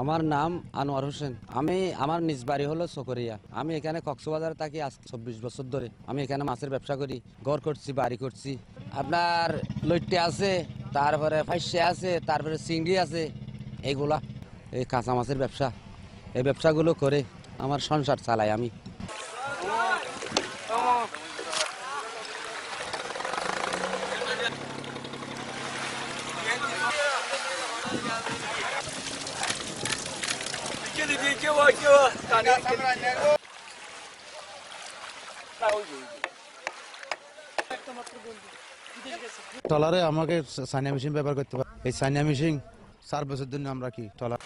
আমার নাম আনোয়ার হোসেন। আমার নিজ বাড়ি হলো চকরিয়া। আমি এখানে কক্সবাজারে থাকি আজ 24 বছর ধরে। আমি এখানে মাছের ব্যবসা করি, ঘর করছি, বাড়ি করছি। আপনার লইট্টে আছে, তারপরে ফাইসে আছে, তারপরে চিংড়ি আছে। এইগুলা এই কাঁচা মাছের ব্যবসা, এই ব্যবসাগুলো করে আমার সংসার চালাই আমি। ট্রলারে আমাকে সাইনা মেশিন ব্যবহার করতে পারে। এই সাইনা মেশিন 4 বছর জন্য আমরা কি ট্রলার